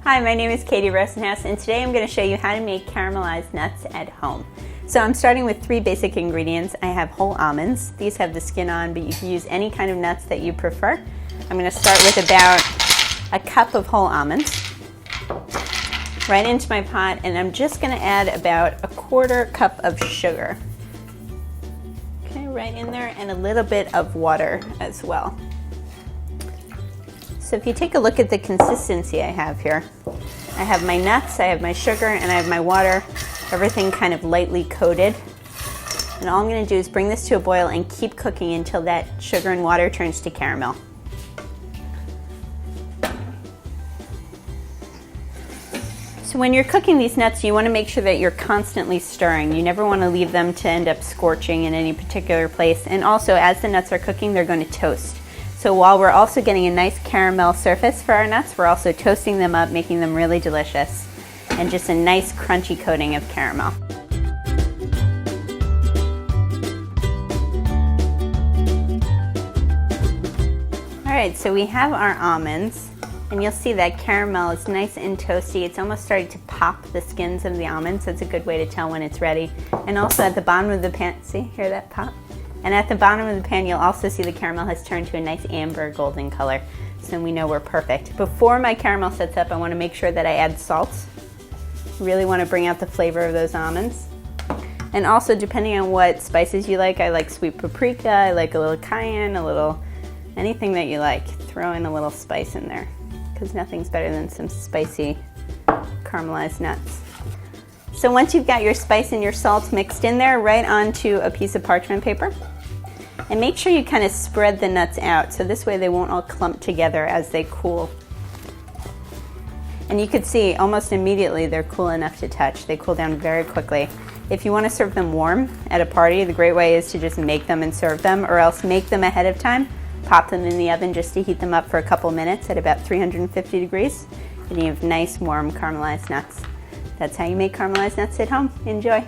Hi, my name is Katy Rosenhaus, and today I'm going to show you how to make caramelized nuts at home. So I'm starting with 3 basic ingredients. I have whole almonds. These have the skin on, but you can use any kind of nuts that you prefer. I'm going to start with about a cup of whole almonds right into my pot, and I'm just going to add about a 1/4 cup of sugar. Okay, right in there, and a little bit of water as well. So if you take a look at the consistency I have here, I have my nuts, I have my sugar, and I have my water, everything kind of lightly coated. And all I'm going to do is bring this to a boil and keep cooking until that sugar and water turns to caramel. So when you're cooking these nuts, you want to make sure that you're constantly stirring. You never want to leave them to end up scorching in any particular place. And also, as the nuts are cooking, they're going to toast. So while we're also getting a nice caramel surface for our nuts, we're also toasting them up, making them really delicious, and just a nice crunchy coating of caramel. All right, so we have our almonds, and you'll see that caramel is nice and toasty. It's almost starting to pop the skins of the almonds. That's a good way to tell when it's ready. And also at the bottom of the pan, see, hear that pop? And at the bottom of the pan, you'll also see the caramel has turned to a nice amber golden color. So we know we're perfect. Before my caramel sets up, I want to make sure that I add salt. Really want to bring out the flavor of those almonds. And also, depending on what spices you like, I like sweet paprika, I like a little cayenne, a little anything that you like. Throw in a little spice in there, because nothing's better than some spicy caramelized nuts. So once you've got your spice and your salt mixed in there, right onto a piece of parchment paper. And make sure you kind of spread the nuts out, so this way they won't all clump together as they cool. And you can see almost immediately they're cool enough to touch. They cool down very quickly. If you want to serve them warm at a party, the great way is to just make them and serve them, or else make them ahead of time, pop them in the oven just to heat them up for a couple minutes at about 350 degrees, and you have nice warm caramelized nuts. That's how you make caramelized nuts at home. Enjoy.